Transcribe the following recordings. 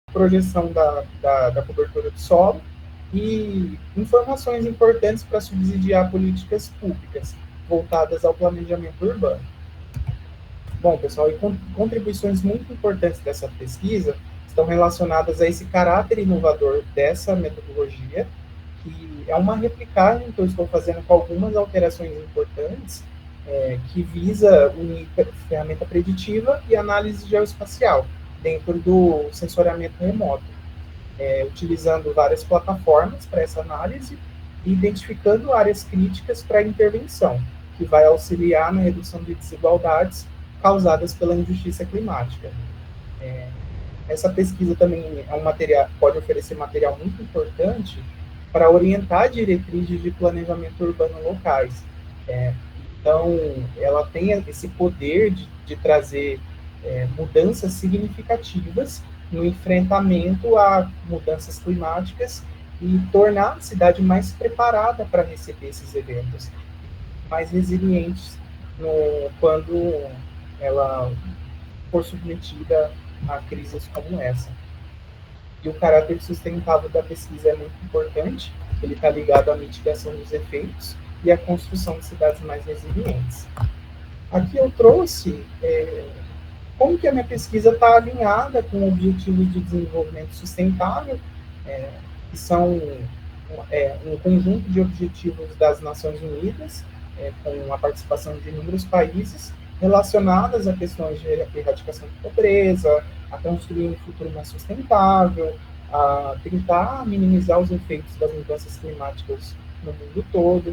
projeção da cobertura do solo e informações importantes para subsidiar políticas públicas voltadas ao planejamento urbano. Bom, pessoal, e contribuições muito importantes dessa pesquisa estão relacionadas a esse caráter inovador dessa metodologia, que é uma replicagem que eu estou fazendo com algumas alterações importantes, que visa unir ferramenta preditiva e análise geoespacial dentro do sensoriamento remoto, utilizando várias plataformas para essa análise e identificando áreas críticas para intervenção, que vai auxiliar na redução de desigualdades causadas pela injustiça climática. Essa pesquisa também é um material, pode oferecer material muito importante para orientar diretrizes de planejamento urbano locais. Então, ela tem esse poder de trazer mudanças significativas no enfrentamento a mudanças climáticas e tornar a cidade mais preparada para receber esses eventos, mais resilientes quando ela for submetida a crises como essa. E o caráter sustentável da pesquisa é muito importante, ele está ligado à mitigação dos efeitos e à construção de cidades mais resilientes. Aqui eu trouxe como que a minha pesquisa está alinhada com objetivos de desenvolvimento sustentável, que são um conjunto de objetivos das Nações Unidas, com a participação de inúmeros países, relacionadas a questões de erradicação de pobreza, a construir um futuro mais sustentável, a tentar minimizar os efeitos das mudanças climáticas no mundo todo.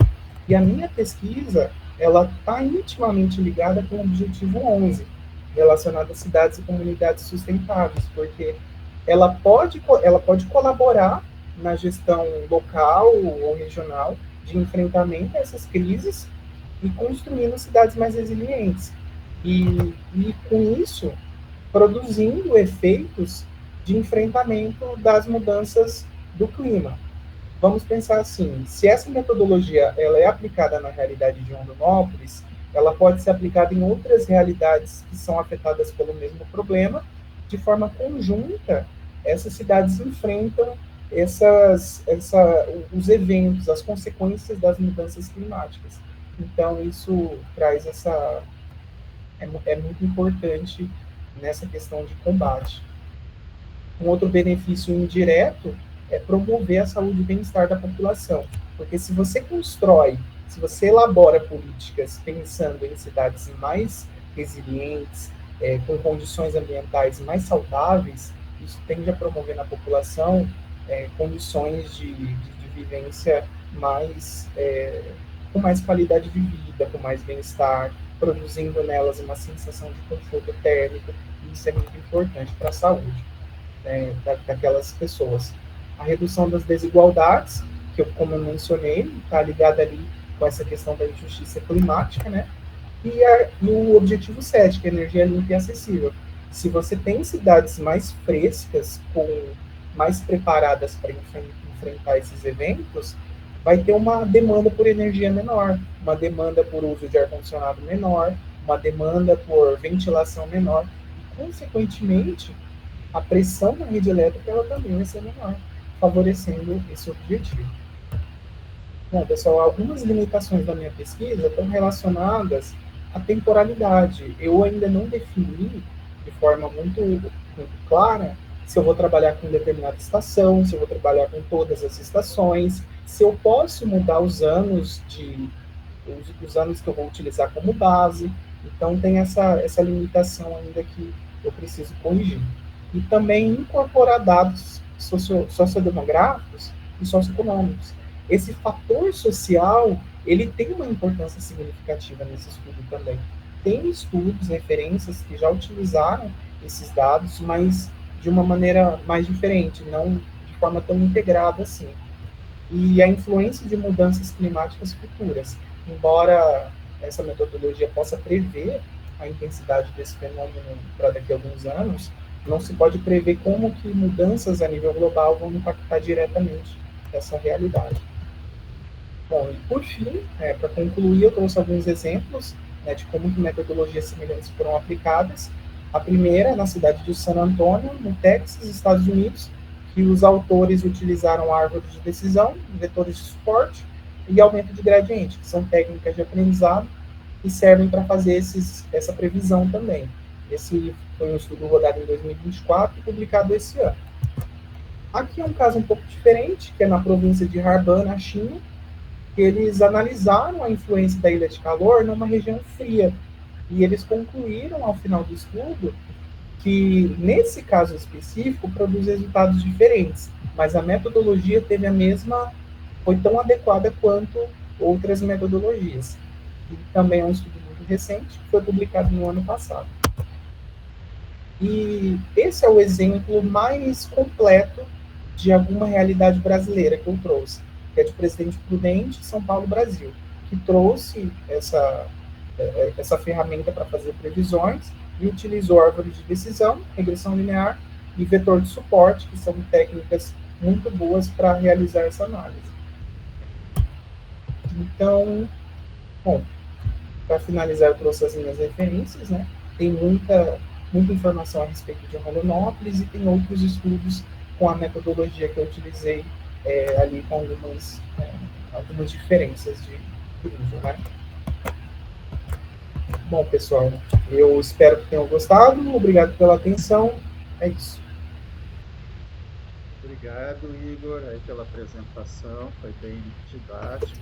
E a minha pesquisa, ela está intimamente ligada com o objetivo 11, relacionado a cidades e comunidades sustentáveis, porque ela pode colaborar na gestão local ou regional de enfrentamento a essas crises e construindo cidades mais resilientes. E com isso, produzindo efeitos de enfrentamento das mudanças do clima. Vamos pensar assim, se essa metodologia ela é aplicada na realidade de Rondonópolis, ela pode ser aplicada em outras realidades que são afetadas pelo mesmo problema. De forma conjunta, essas cidades enfrentam os eventos, as consequências das mudanças climáticas. Então, isso traz é muito importante nessa questão de combate. Um outro benefício indireto é promover a saúde e bem-estar da população, porque se você elabora políticas pensando em cidades mais resilientes, com condições ambientais mais saudáveis, isso tende a promover na população condições de vivência com mais qualidade de vida, com mais bem-estar, produzindo nelas uma sensação de conforto térmico, e isso é muito importante para a saúde daquelas pessoas. A redução das desigualdades, que como eu mencionei, está ligada ali com essa questão da injustiça climática, né? E o objetivo 7, que é energia limpa e acessível. Se você tem cidades mais frescas, mais preparadas para enfrentar esses eventos, vai ter uma demanda por energia menor, uma demanda por uso de ar-condicionado menor, uma demanda por ventilação menor, e, consequentemente, a pressão na rede elétrica ela também vai ser menor, favorecendo esse objetivo. Bom, pessoal, algumas limitações da minha pesquisa estão relacionadas à temporalidade. Eu ainda não defini de forma muito clara se eu vou trabalhar com determinada estação, se eu vou trabalhar com todas as estações, se eu posso mudar os anos que eu vou utilizar como base. Então, tem essa limitação ainda que eu preciso corrigir. E também incorporar dados sociodemográficos e socioeconômicos. Esse fator social, ele tem uma importância significativa nesse estudo também. Tem estudos, referências que já utilizaram esses dados, mas de uma maneira mais diferente, não de forma tão integrada assim. E a influência de mudanças climáticas futuras. Embora essa metodologia possa prever a intensidade desse fenômeno para daqui a alguns anos, não se pode prever como que mudanças a nível global vão impactar diretamente essa realidade. Bom, e por fim, para concluir, eu trouxe alguns exemplos de como que metodologias semelhantes foram aplicadas A primeira é na cidade de San Antonio, no Texas, Estados Unidos, que os autores utilizaram árvores de decisão, vetores de suporte e aumento de gradiente, que são técnicas de aprendizado que servem para fazer essa previsão também. Esse foi um estudo rodado em 2024 e publicado esse ano. Aqui é um caso um pouco diferente, que é na província de Harbin, na China, que eles analisaram a influência da ilha de calor numa região fria. E eles concluíram, ao final do estudo, que, nesse caso específico, produz resultados diferentes, mas a metodologia teve a mesma, foi tão adequada quanto outras metodologias. E também é um estudo muito recente, que foi publicado no ano passado. E esse é o exemplo mais completo de alguma realidade brasileira que eu trouxe, que é de Presidente Prudente, São Paulo, Brasil, que trouxe essa ferramenta para fazer previsões e utilizou árvore de decisão, regressão linear e vetor de suporte, que são técnicas muito boas para realizar essa análise. Então, bom, para finalizar, eu trouxe as minhas referências, né? Tem muita informação a respeito de Rondonópolis e tem outros estudos com a metodologia que eu utilizei ali com algumas diferenças de uso, né? Bom, pessoal, eu espero que tenham gostado. Obrigado pela atenção. É isso. Obrigado, Igor, aí pela apresentação, foi bem didático.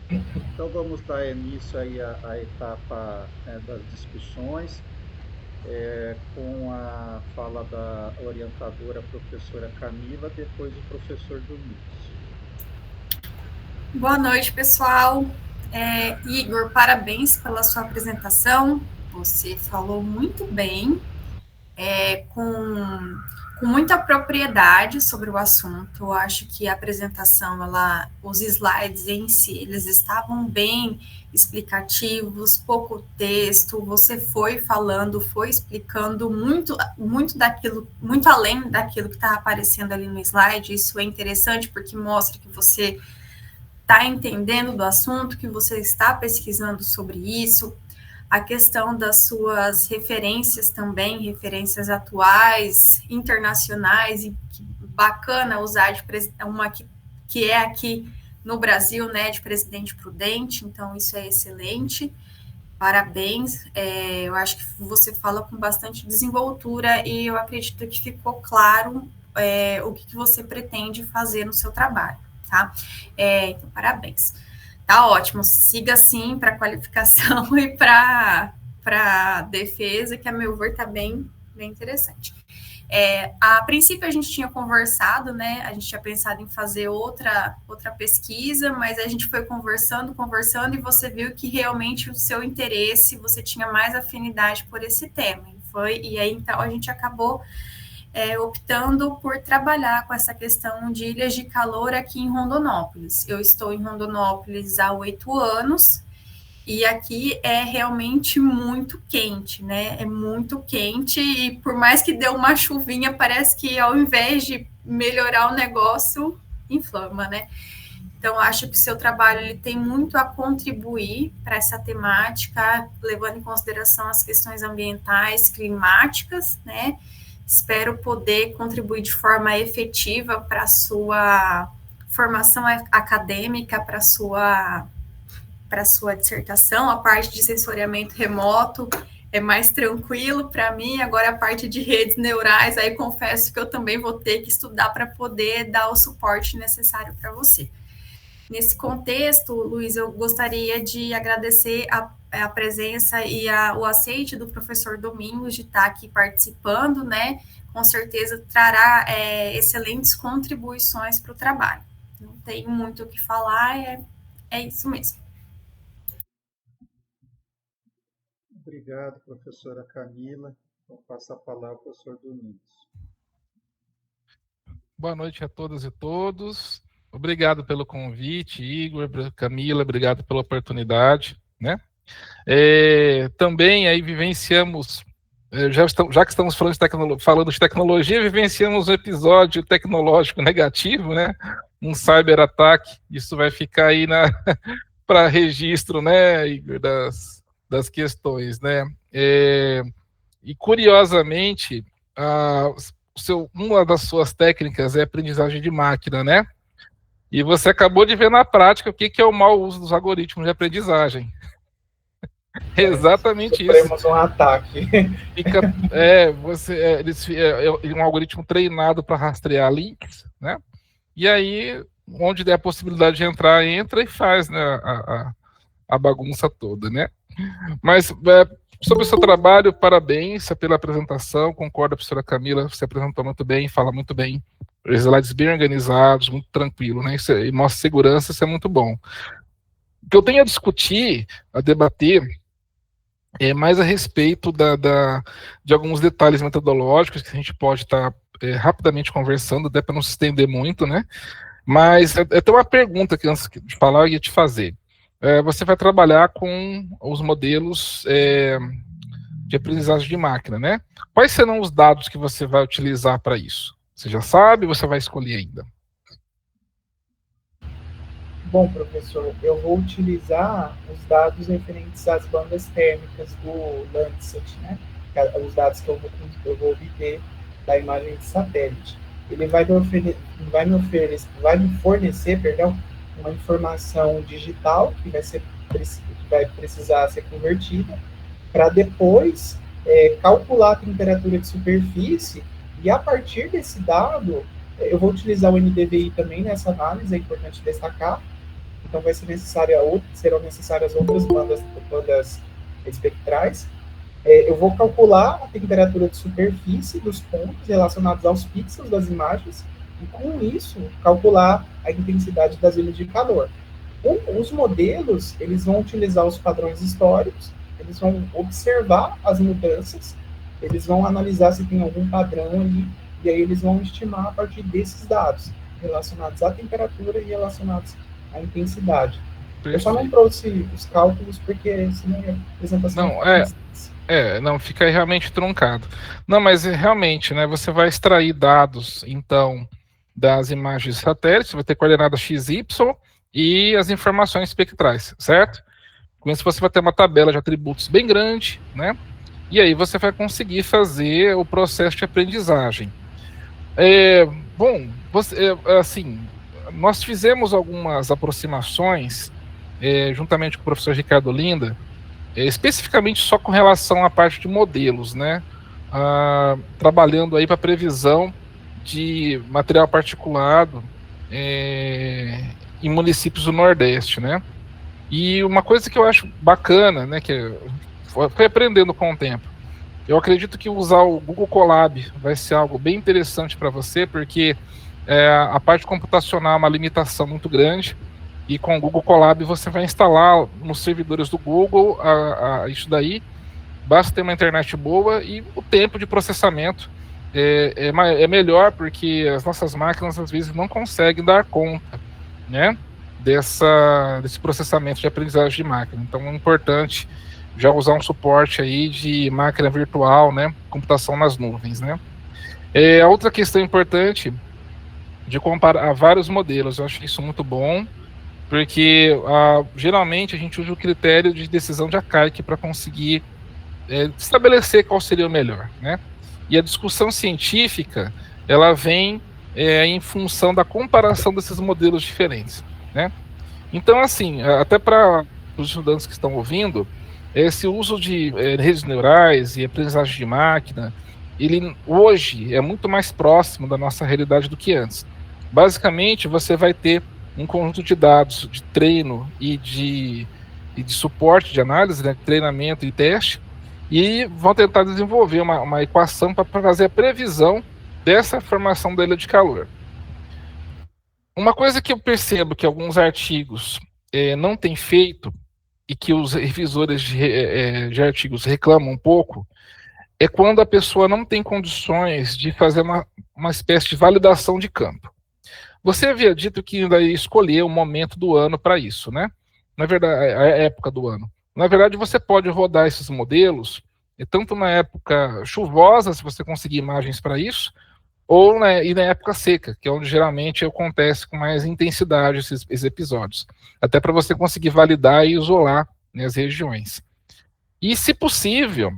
Então, vamos dar início aí à etapa das discussões, com a fala da orientadora, professora Camila, depois o professor Domingos. Boa noite, pessoal. Igor, parabéns pela sua apresentação. Você falou muito bem, com muita propriedade sobre o assunto. Eu acho que a apresentação, os slides em si, eles estavam bem explicativos, pouco texto. Você foi falando, foi explicando muito daquilo, muito além daquilo que está aparecendo ali no slide. Isso é interessante porque mostra que você está entendendo do assunto, que você está pesquisando sobre isso, a questão das suas referências também, referências atuais, internacionais, e bacana usar uma que é aqui no Brasil, né, de Presidente Prudente, então isso é excelente, parabéns, eu acho que você fala com bastante desenvoltura e eu acredito que ficou claro o que você pretende fazer no seu trabalho. Tá? Então, parabéns. Tá ótimo. Siga assim para qualificação e para defesa, que a meu ver está bem interessante. A princípio a gente tinha conversado, né? A gente tinha pensado em fazer outra pesquisa, mas a gente foi conversando e você viu que realmente o seu interesse, você tinha mais afinidade por esse tema. E aí então a gente acabou optando por trabalhar com essa questão de ilhas de calor aqui em Rondonópolis. Eu estou em Rondonópolis há 8 anos e aqui é realmente muito quente, né? É muito quente e por mais que dê uma chuvinha, parece que ao invés de melhorar o negócio, inflama, né? Então, acho que o seu trabalho ele tem muito a contribuir para essa temática, levando em consideração as questões ambientais, climáticas, né? Espero poder contribuir de forma efetiva para a sua formação acadêmica, para a sua dissertação. A parte de sensoriamento remoto é mais tranquilo para mim. Agora, a parte de redes neurais, aí confesso que eu também vou ter que estudar para poder dar o suporte necessário para você. Nesse contexto, Luiz, eu gostaria de agradecer a presença e o aceite do professor Domingos de estar aqui participando, né? Com certeza trará excelentes contribuições para o trabalho. Não tem muito o que falar, é isso mesmo. Obrigado, professora Camila. Vou passar a palavra ao professor Domingos. Boa noite a todas e todos. Obrigado pelo convite, Igor, Camila, obrigado pela oportunidade, né? Também aí vivenciamos, já que estamos falando de tecnologia, vivenciamos um episódio tecnológico negativo, né? Um cyberataque, isso vai ficar aí para registro, né, Igor, das questões, né? E curiosamente, uma das suas técnicas é aprendizagem de máquina, né? E você acabou de ver na prática o que é o mau uso dos algoritmos de aprendizagem. Exatamente isso. Sofremos um ataque. Um algoritmo treinado para rastrear links, né? E aí, onde der a possibilidade de entrar, entra e faz, né, a bagunça toda, né? Mas sobre o seu trabalho, parabéns pela apresentação, concordo com a professora Camila, você apresentou muito bem, fala muito bem, os slides bem organizados, muito tranquilo, né? E mostra segurança, isso é muito bom. O que eu tenho a discutir, a debater, é mais a respeito de alguns detalhes metodológicos que a gente pode estar rapidamente conversando, até para não se estender muito, né? Mas eu tenho uma pergunta que antes de falar eu ia te fazer. Você vai trabalhar com os modelos de aprendizagem de máquina, né? Quais serão os dados que você vai utilizar para isso? Você já sabe ou você vai escolher ainda? Bom, professor, eu vou utilizar os dados referentes às bandas térmicas do Landsat, né? Os dados que eu vou obter da imagem de satélite. Ele vai me fornecer, uma informação digital que vai precisar ser convertida para depois calcular a temperatura de superfície, e a partir desse dado eu vou utilizar o NDVI também nessa análise, é importante destacar. Então serão necessárias outras bandas espectrais. Eu vou calcular a temperatura de superfície dos pontos relacionados aos pixels das imagens e, com isso, calcular a intensidade das ilhas de calor. Os modelos, eles vão utilizar os padrões históricos, eles vão observar as mudanças, eles vão analisar se tem algum padrão ali, e aí eles vão estimar a partir desses dados relacionados à temperatura e relacionados à intensidade. Perfeito. Eu só não trouxe os cálculos porque senão a apresentação não, fica realmente truncado. Não, mas realmente, né, você vai extrair dados, então, das imagens de satélite, você vai ter coordenada XY e as informações espectrais, certo? Com isso você vai ter uma tabela de atributos bem grande, né? E aí você vai conseguir fazer o processo de aprendizagem. Nós fizemos algumas aproximações, juntamente com o professor Ricardo Linda, especificamente só com relação à parte de modelos, né? Trabalhando aí para previsão de material particulado em municípios do Nordeste, né? E uma coisa que eu acho bacana, né, que foi aprendendo com o tempo, eu acredito que usar o Google Colab vai ser algo bem interessante para você, porque a parte computacional é uma limitação muito grande, e com o Google Colab você vai instalar nos servidores do Google isso daí, basta ter uma internet boa e o tempo de processamento é melhor, porque as nossas máquinas às vezes não conseguem dar conta, né, desse processamento de aprendizagem de máquina. Então é importante já usar um suporte aí de máquina virtual, né, computação nas nuvens, né. A outra questão importante de comparar vários modelos, eu acho isso muito bom, porque geralmente a gente usa o critério de decisão de Akaike para conseguir estabelecer qual seria o melhor, né? E a discussão científica, ela vem em função da comparação desses modelos diferentes, né? Então, assim, até para os estudantes que estão ouvindo, esse uso de redes neurais e aprendizagem de máquina, ele hoje é muito mais próximo da nossa realidade do que antes. Basicamente, você vai ter um conjunto de dados de treino e de suporte de análise, né, treinamento e teste, e vão tentar desenvolver uma equação para fazer a previsão dessa formação da ilha de calor. Uma coisa que eu percebo que alguns artigos não têm feito, e que os revisores de artigos reclamam um pouco, é quando a pessoa não tem condições de fazer uma espécie de validação de campo. Você havia dito que ainda ia escolher o momento do ano para isso, né? Na verdade, a época do ano. Na verdade, você pode rodar esses modelos, tanto na época chuvosa, se você conseguir imagens para isso, ou e na época seca, que é onde geralmente acontece com mais intensidade esses episódios. Até para você conseguir validar e isolar, né, as regiões. E, se possível,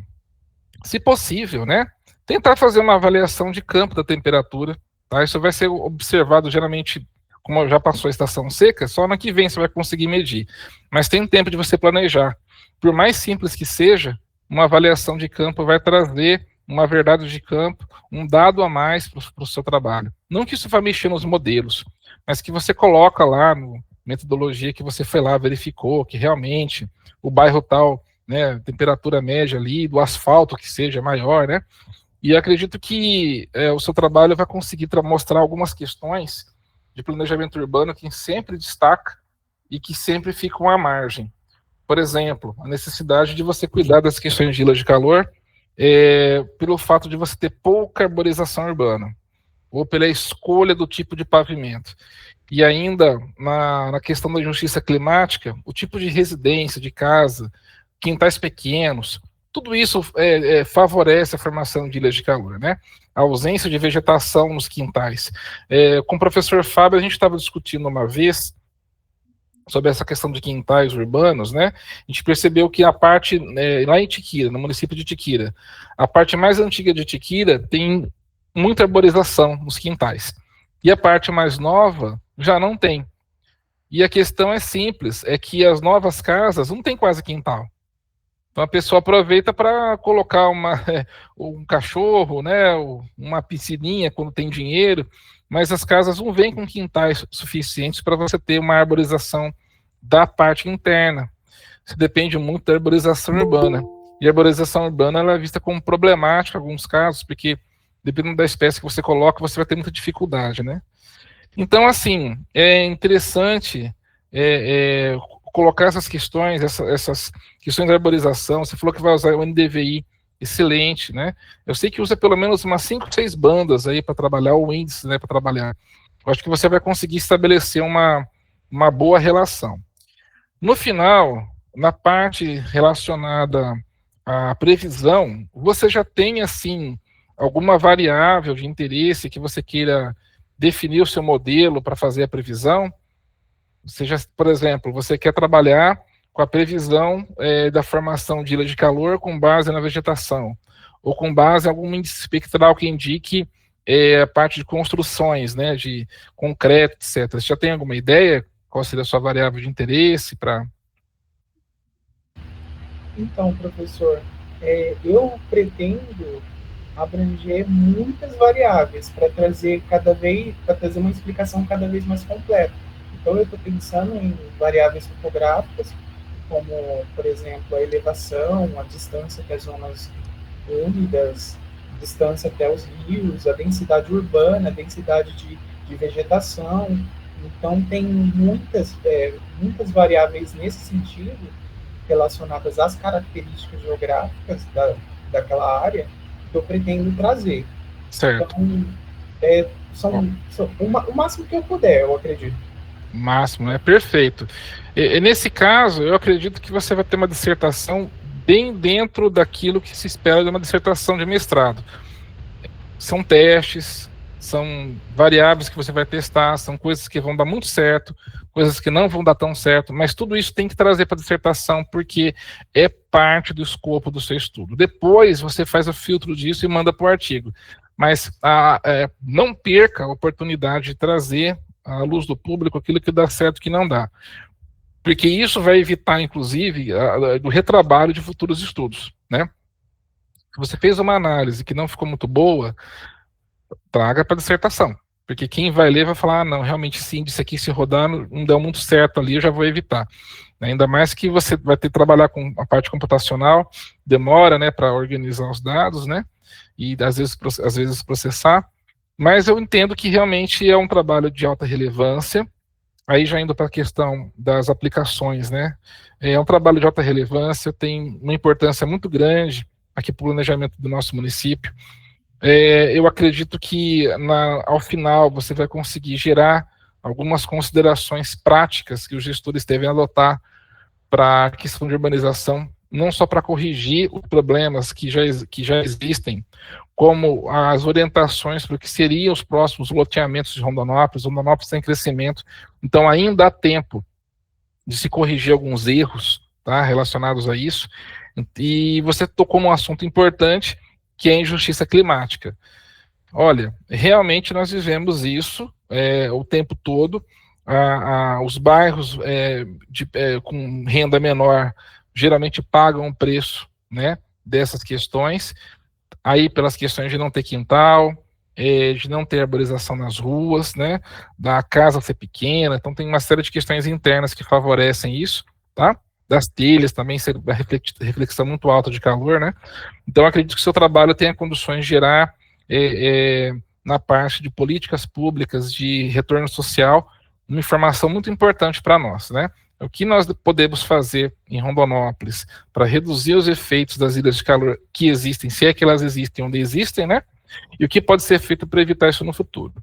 se possível, né, tentar fazer uma avaliação de campo da temperatura, tá? Isso vai ser observado geralmente, como já passou a estação seca, só ano que vem você vai conseguir medir. Mas tem tempo de você planejar. Por mais simples que seja, uma avaliação de campo vai trazer uma verdade de campo, um dado a mais para o seu trabalho. Não que isso vá mexer nos modelos, mas que você coloca lá no metodologia que você foi lá, verificou que realmente o bairro tal, né, temperatura média ali, do asfalto que seja maior, né? E acredito que o seu trabalho vai conseguir mostrar algumas questões de planejamento urbano que sempre destaca e que sempre ficam à margem. Por exemplo, a necessidade de você cuidar das questões de ilha de calor pelo fato de você ter pouca arborização urbana, ou pela escolha do tipo de pavimento. E ainda, na questão da justiça climática, o tipo de residência, de casa, quintais pequenos, tudo isso favorece a formação de ilhas de calor, né? A ausência de vegetação nos quintais. Com o professor Fábio, a gente estava discutindo uma vez sobre essa questão de quintais urbanos, né? A gente percebeu que a parte, lá em Tiquira, no município de Tiquira, a parte mais antiga de Tiquira tem muita arborização nos quintais. E a parte mais nova já não tem. E a questão é simples, é que as novas casas não tem quase quintal. Então a pessoa aproveita para colocar um cachorro, né, uma piscininha quando tem dinheiro, mas as casas não vêm com quintais suficientes para você ter uma arborização da parte interna. Isso depende muito da arborização urbana. E a arborização urbana ela é vista como problemática em alguns casos, porque dependendo da espécie que você coloca, você vai ter muita dificuldade, né? Então, assim, é interessante colocar essas questões, essas questões de arborização. Você falou que vai usar o NDVI, excelente, né? Eu sei que usa pelo menos umas 5, 6 bandas aí para trabalhar o índice, né, para trabalhar. Eu acho que você vai conseguir estabelecer uma boa relação. No final, na parte relacionada à previsão, você já tem, assim, alguma variável de interesse que você queira definir o seu modelo para fazer a previsão? Por exemplo, você quer trabalhar com a previsão da formação de ilha de calor com base na vegetação, ou com base em algum índice espectral que indique a parte de construções, né, de concreto, etc. Você já tem alguma ideia? Qual seria a sua variável de interesse para... Então, professor, eu pretendo abranger muitas variáveis para trazer uma explicação cada vez mais completa. Então, eu estou pensando em variáveis topográficas, como, por exemplo, a elevação, a distância até as zonas úmidas, a distância até os rios, a densidade urbana, a densidade de vegetação. Então, tem muitas variáveis nesse sentido, relacionadas às características geográficas daquela área, que eu pretendo trazer. Certo. Então, o máximo que eu puder, eu acredito. Máximo, né? Perfeito. Nesse caso, eu acredito que você vai ter uma dissertação bem dentro daquilo que se espera de uma dissertação de mestrado. São testes, são variáveis que você vai testar, são coisas que vão dar muito certo, coisas que não vão dar tão certo, mas tudo isso tem que trazer para a dissertação, porque é parte do escopo do seu estudo. Depois você faz o filtro disso e manda para o artigo. Mas não perca a oportunidade de trazer à luz do público aquilo que dá certo e que não dá. Porque isso vai evitar, inclusive, do retrabalho de futuros estudos, né? Se você fez uma análise que não ficou muito boa, traga para a dissertação. Porque quem vai ler vai falar, não, realmente esse índice aqui, se rodar, não deu muito certo ali, eu já vou evitar. Ainda mais que você vai ter que trabalhar com a parte computacional, demora, né, para organizar os dados, né? E às vezes processar. Mas eu entendo que realmente é um trabalho de alta relevância. Aí já indo para a questão das aplicações, né? É um trabalho de alta relevância, tem uma importância muito grande aqui para o planejamento do nosso município. Eu acredito que ao final você vai conseguir gerar algumas considerações práticas que os gestores devem adotar para a questão de urbanização, não só para corrigir os problemas que já existem, como as orientações para o que seriam os próximos loteamentos de Rondonópolis. Rondonópolis está em crescimento, então ainda há tempo de se corrigir alguns erros, tá, relacionados a isso. E você tocou num assunto importante, que é a injustiça climática. Olha, realmente nós vivemos isso o tempo todo. Os bairros com renda menor geralmente pagam o preço, né, dessas questões, aí pelas questões de não ter quintal, de não ter arborização nas ruas, né, da casa ser pequena, então tem uma série de questões internas que favorecem isso, tá? Das telhas também ser uma reflexão muito alta de calor, né? Então acredito que o seu trabalho tenha condições de gerar na parte de políticas públicas de retorno social uma informação muito importante para nós, né? O que nós podemos fazer em Rondonópolis para reduzir os efeitos das ilhas de calor que existem, se é que elas existem, onde existem, né? E o que pode ser feito para evitar isso no futuro.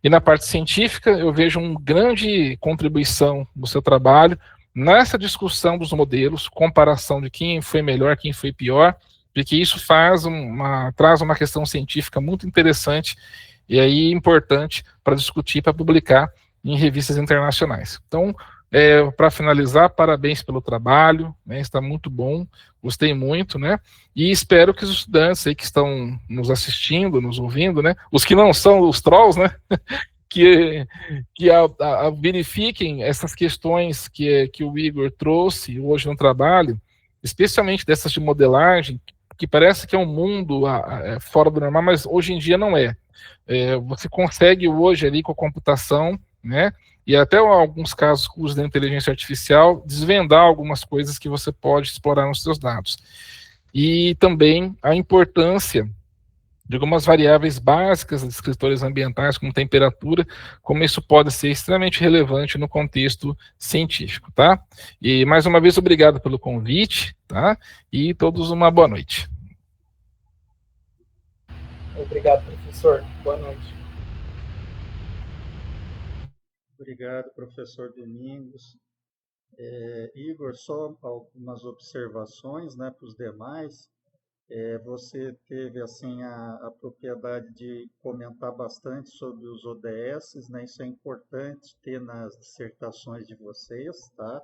E na parte científica, eu vejo uma grande contribuição no seu trabalho nessa discussão dos modelos, comparação de quem foi melhor, quem foi pior, porque isso traz uma questão científica muito interessante e aí importante para discutir, para publicar em revistas internacionais. Então, para finalizar, parabéns pelo trabalho, né, está muito bom, gostei muito, né, e espero que os estudantes aí que estão nos assistindo, nos ouvindo, né, os que não são os trolls, né, que verifiquem essas questões que o Igor trouxe hoje no trabalho, especialmente dessas de modelagem, que parece que é um mundo fora do normal, mas hoje em dia não é. Você consegue hoje ali com a computação, né, e até alguns casos com o uso da inteligência artificial, desvendar algumas coisas que você pode explorar nos seus dados. E também a importância de algumas variáveis básicas de descritores ambientais, como temperatura, como isso pode ser extremamente relevante no contexto científico, tá? E, mais uma vez, obrigado pelo convite, tá? E todos uma boa noite. Obrigado, professor. Boa noite. Obrigado, professor Domingos. Igor, só algumas observações, né, para os demais. Você teve assim a propriedade de comentar bastante sobre os ODS, né? Isso é importante ter nas dissertações de vocês, tá?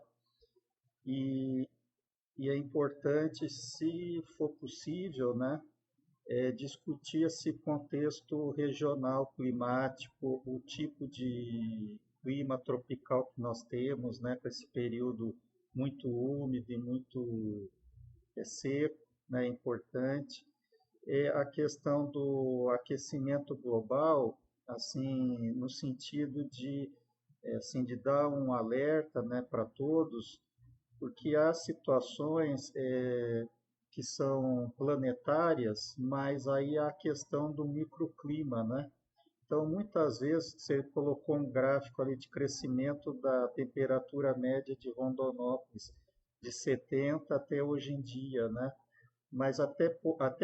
E é importante, se for possível, né, discutir esse contexto regional climático, o tipo de clima tropical que nós temos, né, para esse período muito úmido e muito seco, né, importante. A questão do aquecimento global, assim, no sentido de, assim, de dar um alerta, né, para todos, porque há situações que são planetárias, mas aí há a questão do microclima, né? Então, muitas vezes, você colocou um gráfico ali de crescimento da temperatura média de Rondonópolis, de 70 até hoje em dia, né? Mas até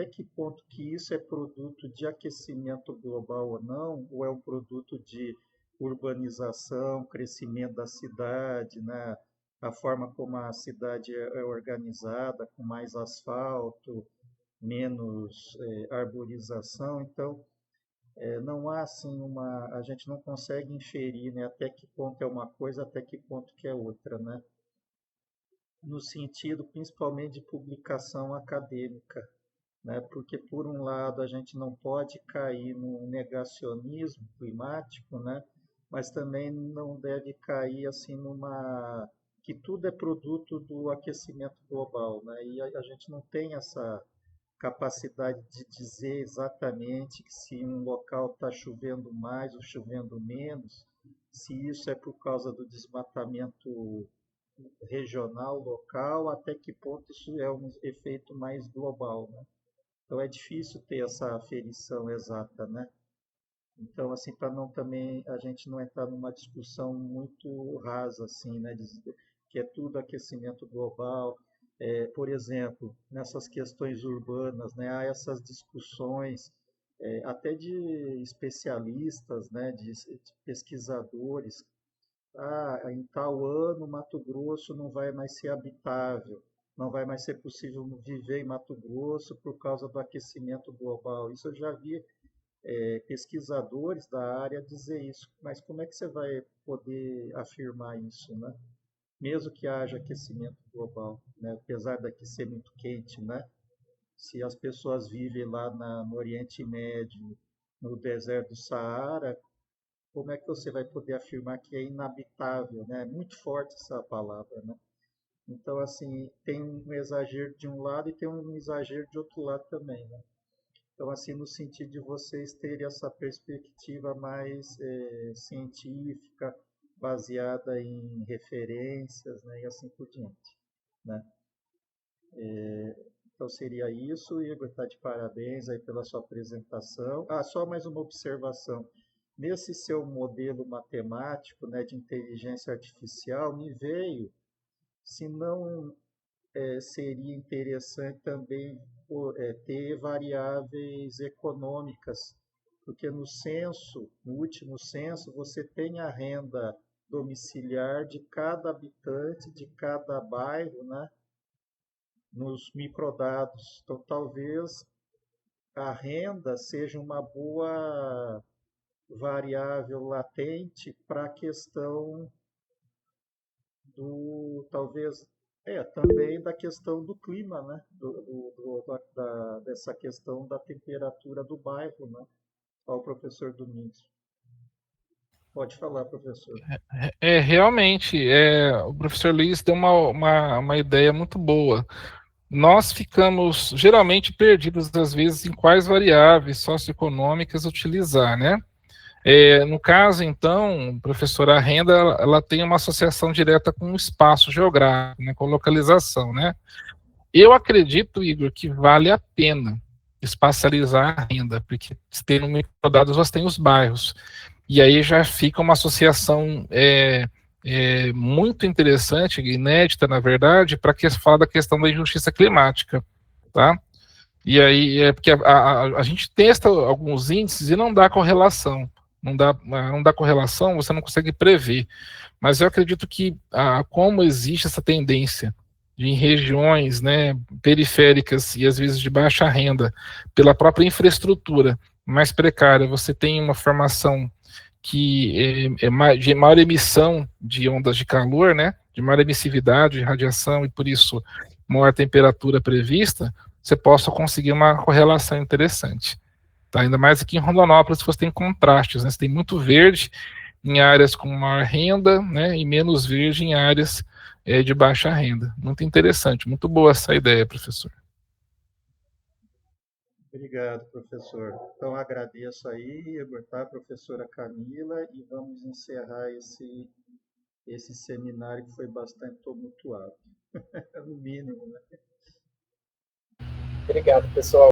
que ponto que isso é produto de aquecimento global ou não, ou é um produto de urbanização, crescimento da cidade, né? A forma como a cidade é organizada, com mais asfalto, menos arborização. Então, não há assim a gente não consegue inferir, né, até que ponto é uma coisa, até que ponto que é outra, né? No sentido principalmente de publicação acadêmica, né? Porque por um lado a gente não pode cair no negacionismo climático, né? Mas também não deve cair assim numa que tudo é produto do aquecimento global, né? E a gente não tem essa capacidade de dizer exatamente que se um local está chovendo mais ou chovendo menos, se isso é por causa do desmatamento regional, local, até que ponto isso é um efeito mais global, né? Então é difícil ter essa aferição exata, né? Então, assim, para não também a gente não entrar numa discussão muito rasa, assim, né? Que é tudo aquecimento global. Por exemplo, nessas questões urbanas, né? Há essas discussões até de especialistas, né? De pesquisadores. Em tal ano Mato Grosso não vai mais ser habitável, não vai mais ser possível viver em Mato Grosso por causa do aquecimento global. Isso eu já vi pesquisadores da área dizer isso, mas como é que você vai poder afirmar isso, né? mesmo que haja aquecimento global, né? Apesar daqui ser muito quente, né? Se as pessoas vivem lá no Oriente Médio, no deserto do Saara, como é que você vai poder afirmar que é inabitável, né? É muito forte essa palavra, né? Então, assim, tem um exagero de um lado e tem um exagero de outro lado também, né? Então, assim, no sentido de vocês terem essa perspectiva mais científica, baseada em referências, né, e assim por diante, né? Então, seria isso. Igor, está de parabéns aí pela sua apresentação. Só mais uma observação. Nesse seu modelo matemático, né, de inteligência artificial, me veio, se não seria interessante também ter variáveis econômicas, porque no último censo, você tem a renda domiciliar de cada habitante, de cada bairro, né, nos microdados. Então, talvez a renda seja uma boa variável latente para a questão talvez, também da questão do clima, né? Dessa questão da temperatura do bairro, né? Ao professor Domingos. Pode falar, professor. Realmente, o professor Luiz deu uma ideia muito boa. Nós ficamos geralmente perdidos, às vezes, em quais variáveis socioeconômicas utilizar, né? No caso, então, professora, a renda ela tem uma associação direta com o espaço geográfico, né, com localização, né? Eu acredito, Igor, que vale a pena espacializar a renda, porque tem no microdados você tem os bairros, e aí já fica uma associação muito interessante, inédita, na verdade, para falar da questão da injustiça climática, tá? E aí, porque a gente testa alguns índices e não dá correlação. Não dá correlação, você não consegue prever. Mas eu acredito que, como existe essa tendência de, em regiões, né, periféricas e às vezes de baixa renda, pela própria infraestrutura mais precária, você tem uma formação que de maior emissão de ondas de calor, né, de maior emissividade de radiação e por isso maior temperatura prevista, você possa conseguir uma correlação interessante. Tá? Ainda mais aqui em Rondonópolis, você tem contrastes, né? Você tem muito verde em áreas com maior renda, né, e menos verde em áreas de baixa renda. Muito interessante, muito boa essa ideia, professor. Obrigado, professor. Então, agradeço aí, Igor, tá, professora Camila, e vamos encerrar esse seminário que foi bastante tumultuado. No mínimo, né? Obrigado, pessoal.